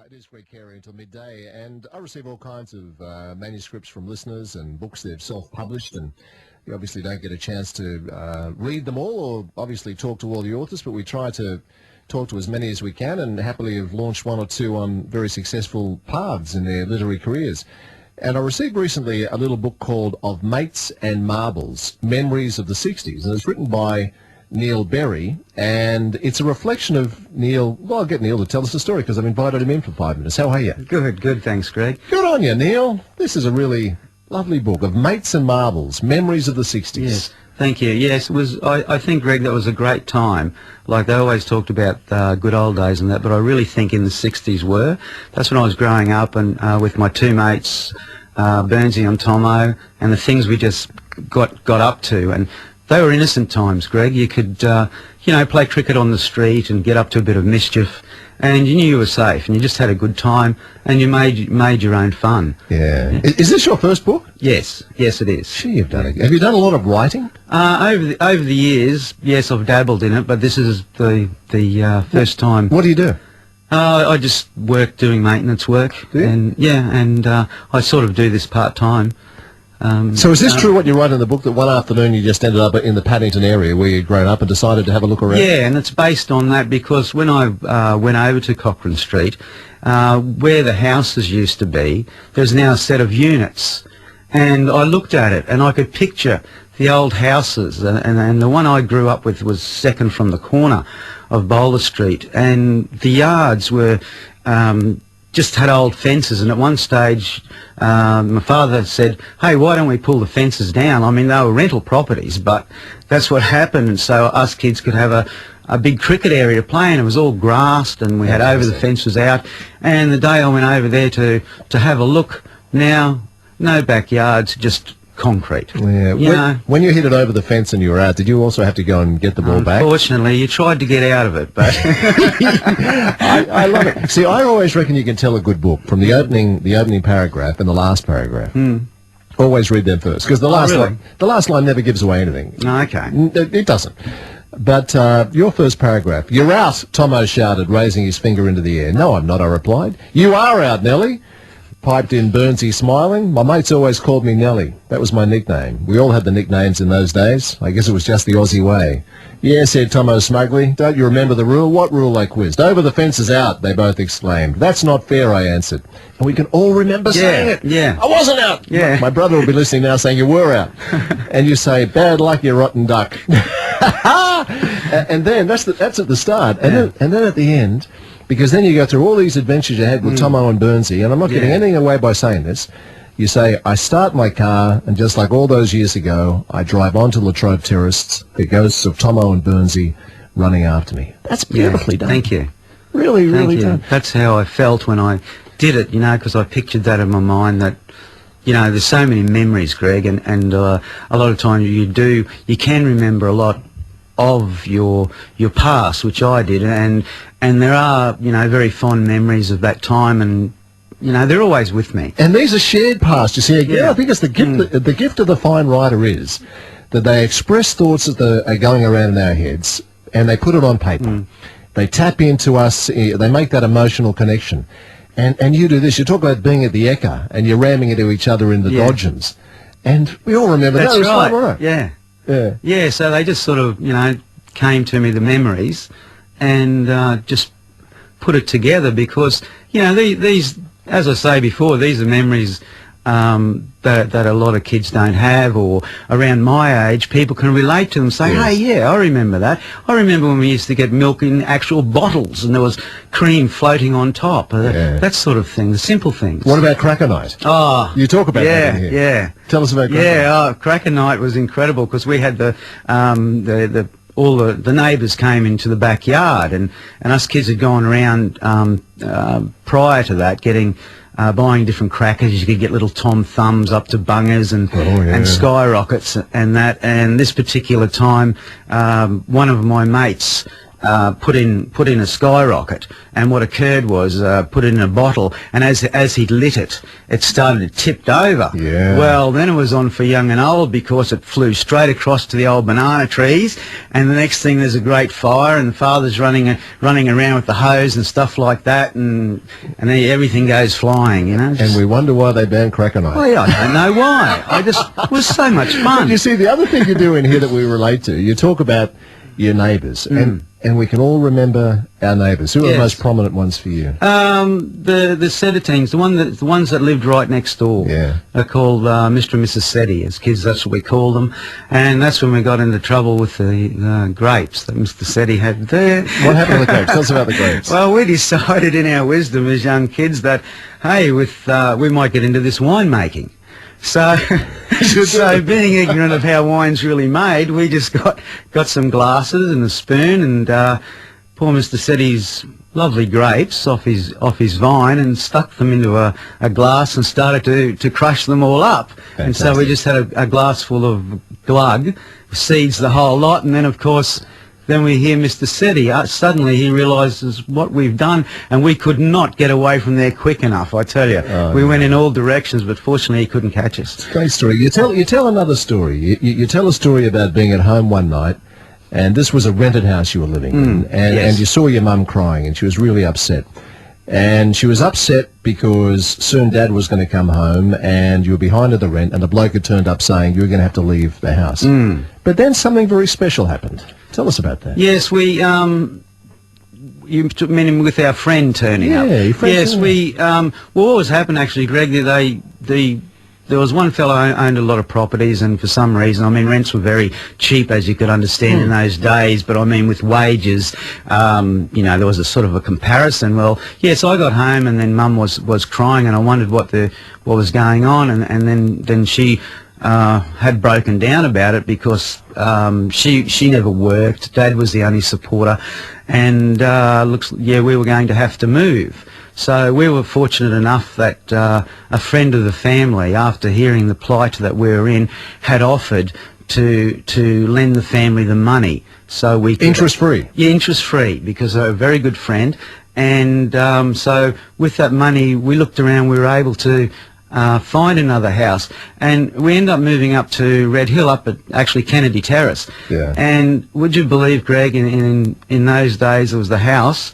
It is Greg Carey until midday, and I receive all kinds of manuscripts from listeners and books they've self-published, and you obviously don't get a chance to read them all or obviously talk to all the authors, but we try to talk to as many as we can, and happily have launched one or two on very successful paths in their literary careers. And I received recently a little book called Of Mates and Marbles, Memories of the 60s, and it's written by Neil Berry, and it's a reflection of Neil. Well, I'll get Neil to tell us the story because I've invited him in for 5 minutes. How are you? Good, thanks, Greg. Good on you, Neil. This is a really lovely book, Of Mates and Marbles, Memories of the 60s. Yes, thank you. Yes, it was. I think, Greg, that was a great time. Like they always talked about good old days and that, but I really think in the 60s were. That's when I was growing up and with my two mates, Burnsy and Tomo, and the things we just got up to. And they were innocent times, Greg. You could, play cricket on the street and get up to a bit of mischief, and you knew you were safe, and you just had a good time, and you made your own fun. Yeah. Is this your first book? Yes, it is. Gee, you've done it. Have you done a lot of writing? Over the years, yes, I've dabbled in it, but this is the first time. What do you do? I just work doing maintenance work, Do you? and I sort of do this part time. So is this true what you write in the book, that one afternoon you just ended up in the Paddington area where you'd grown up and decided to have a look around? Yeah, and it's based on that because when I went over to Cochrane Street, where the houses used to be, there's now a set of units. And I looked at it and I could picture the old houses, and the one I grew up with was second from the corner of Boulder Street, and the yards were just had old fences, and at one stage my father said, hey, why don't we pull the fences down? I mean, they were rental properties, but that's what happened, and so us kids could have a big cricket area to play in. It was all grassed, and we had over the fences out, and the day I went over there to have a look, now no backyards, just concrete. Yeah. When you hit it over the fence and you were out, did you also have to go and get the ball back? Unfortunately, you tried to get out of it, but I love it. See, I always reckon you can tell a good book from the opening paragraph and the last paragraph. Always read them first, because the last line never gives away anything. Okay. It doesn't. But your first paragraph, "You're out," Tomo shouted, raising his finger into the air. "No, I'm not," I replied. "You are out, Nellie," piped in Burnsy, smiling. "My mates always called me Nellie. That was my nickname. We all had the nicknames in those days. I guess it was just the Aussie way." "Yeah," said Tomo smugly. "Don't you remember the rule?" "What rule?" I quizzed. "Over the fence is out," they both exclaimed. "That's not fair," I answered. And we can all remember saying it. Yeah. "I wasn't out." Yeah. My brother will be listening now saying you were out. And you say, "Bad luck, you rotten duck." And then that's at the start. And then at the end, because then you go through all these adventures you had with Tomo and Burnsy, and I'm not giving anything away by saying this. You say, "I start my car, and just like all those years ago, I drive onto Latrobe Terrace, the ghosts of Tomo and Burnsy running after me." That's beautifully done. Thank you. Really, really done. That's how I felt when I did it, because I pictured that in my mind that, there's so many memories, Greg, and a lot of times you can remember a lot of your past, which I did, and there are very fond memories of that time, and they're always with me. And these are shared past. You see, again, I think it's the gift. The gift of the fine writer is that they express thoughts that are going around in our heads, and they put it on paper. They tap into us. They make that emotional connection. And you do this. You talk about being at the Ekka, and you're ramming into each other in the Dodgems, and we all remember that. That's right. Right. Yeah, so they just sort of, came to me, the memories, and just put it together because, these, as I say before, these are memories that a lot of kids don't have, or around my age, people can relate to them, say, hey, yeah, I remember that. I remember when we used to get milk in actual bottles and there was cream floating on top. That sort of thing, the simple things. What about Cracker Night? Oh, you talk about that in here. Yeah. Tell us about Cracker Night. Yeah, Cracker Night was incredible because we had all the neighbours came into the backyard, and us kids had gone around prior to that buying different crackers. You could get little Tom Thumbs up to bungers and skyrockets and that. And this particular time, one of my mates put in a skyrocket, and what occurred was put it in a bottle, and as he lit it, it started to tipped over. Yeah. Well, then it was on for young and old, because it flew straight across to the old banana trees, and the next thing there's a great fire, and the father's running around with the hose and stuff like that, and then everything goes flying, you know. And we wonder why they banned cracker night. Well, yeah, I don't know why. It was so much fun. But you see, the other thing you do in here that we relate to, you talk about your neighbours, and we can all remember our neighbours. Who are the Yes. most prominent ones for you? The Settitines, the ones that lived right next door. Yeah. Are called Mr. and Mrs. Setti. As kids, that's what we called them. And that's when we got into trouble with the grapes that Mr. Setti had there. What happened to the grapes? Tell us about the grapes. Well, we decided in our wisdom as young kids that, hey, we might get into this winemaking. So, so being ignorant of how wine's really made, we just got some glasses and a spoon, and poor Mr. Setti's lovely grapes off his vine, and stuck them into a glass and started to crush them all up. Fantastic. And so we just had a glass full of glug, seeds the whole lot, and then of course then we hear Mr. Setti. Suddenly he realises what we've done, and we could not get away from there quick enough, I tell you. We went in all directions, but fortunately he couldn't catch us. Great story. You tell another story. You tell a story about being at home one night, and this was a rented house you were living in, and you saw your mum crying, and she was really upset. And she was upset because soon Dad was going to come home, and you were behind at the rent, and the bloke had turned up saying you were going to have to leave the house. But then something very special happened. Tell us about that. Yes, you mean with our friend turning up? Yeah, your friend. Yes, well, what was happened actually, Greg, there was one fellow who owned a lot of properties, and for some reason, I mean, rents were very cheap, as you could understand in those days, but I mean, with wages, you know, there was a sort of a comparison. Well, yes, I got home, and then Mum was crying, and I wondered what was going on, and then she had broken down about it, because she never worked. Dad was the only supporter, and we were going to have to move. So we were fortunate enough that a friend of the family, after hearing the plight that we were in, had offered to lend the family the money. So we could, Interest-free? Yeah, interest-free, because they're a very good friend. And so with that money, we looked around, we were able to find another house, and we ended up moving up to Red Hill, up at actually Kennedy Terrace. Yeah. And would you believe, Greg, in those days there was the house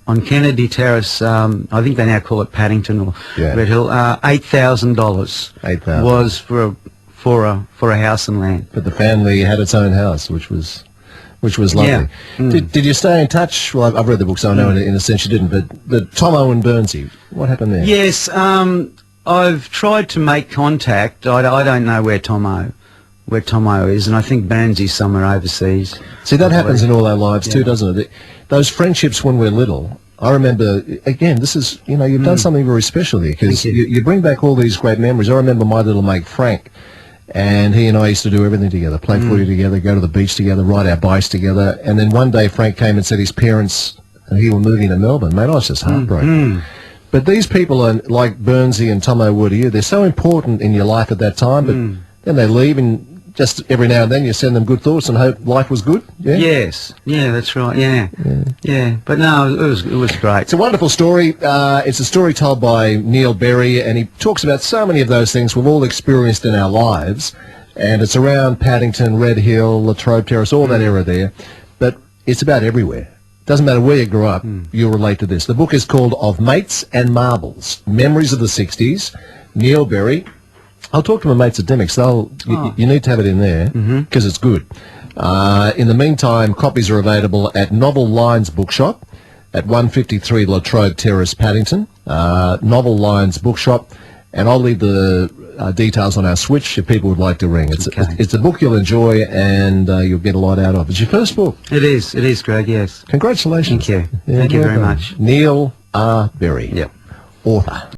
on Kennedy Terrace, I think they now call it Paddington or Red Hill, $8,000 $8,000 was for a house and land. But the family had its own house, which was lovely. Yeah. Did you stay in touch? Well, I've read the book, so I know in a sense you didn't, but Tomo and Bernsey, what happened there? Yes, I've tried to make contact. I don't know where Tomo is, and I think Bernsey's somewhere overseas. See, that happens in all our lives too, doesn't it? Those friendships when we're little, I remember, again, this is, you know, you've done something very special here, because you bring back all these great memories. I remember my little mate Frank, and he and I used to do everything together, play footy together, go to the beach together, ride our bikes together, and then one day Frank came and said his parents and he were moving to Melbourne. Mate, I was just heartbroken. But these people are like Bernsey and Tomo were to you. They're so important in your life at that time, but then they leave, and just every now and then you send them good thoughts and hope life was good. Yeah? Yes. Yeah, that's right. Yeah. But no, it was great. It's a wonderful story. It's a story told by Neil Berry, and he talks about so many of those things we've all experienced in our lives, and it's around Paddington, Red Hill, Latrobe Terrace, all that era there, but it's about everywhere. Doesn't matter where you grew up, you'll relate to this. The book is called Of Mates and Marbles, Memories of the 60s. Neil Berry. I'll talk to my mates at Dymocks. You need to have it in there, because it's good. In the meantime, copies are available at Novel Lines Bookshop at 153 Latrobe Terrace, Paddington. Novel Lines Bookshop. And I'll leave the details on our switch if people would like to ring. It's a book you'll enjoy, and you'll get a lot out of. It's your first book. It is, Greg, yes. Congratulations. Thank you. Yeah, Thank you well very done. much. Neil R. Berry, Yep. author.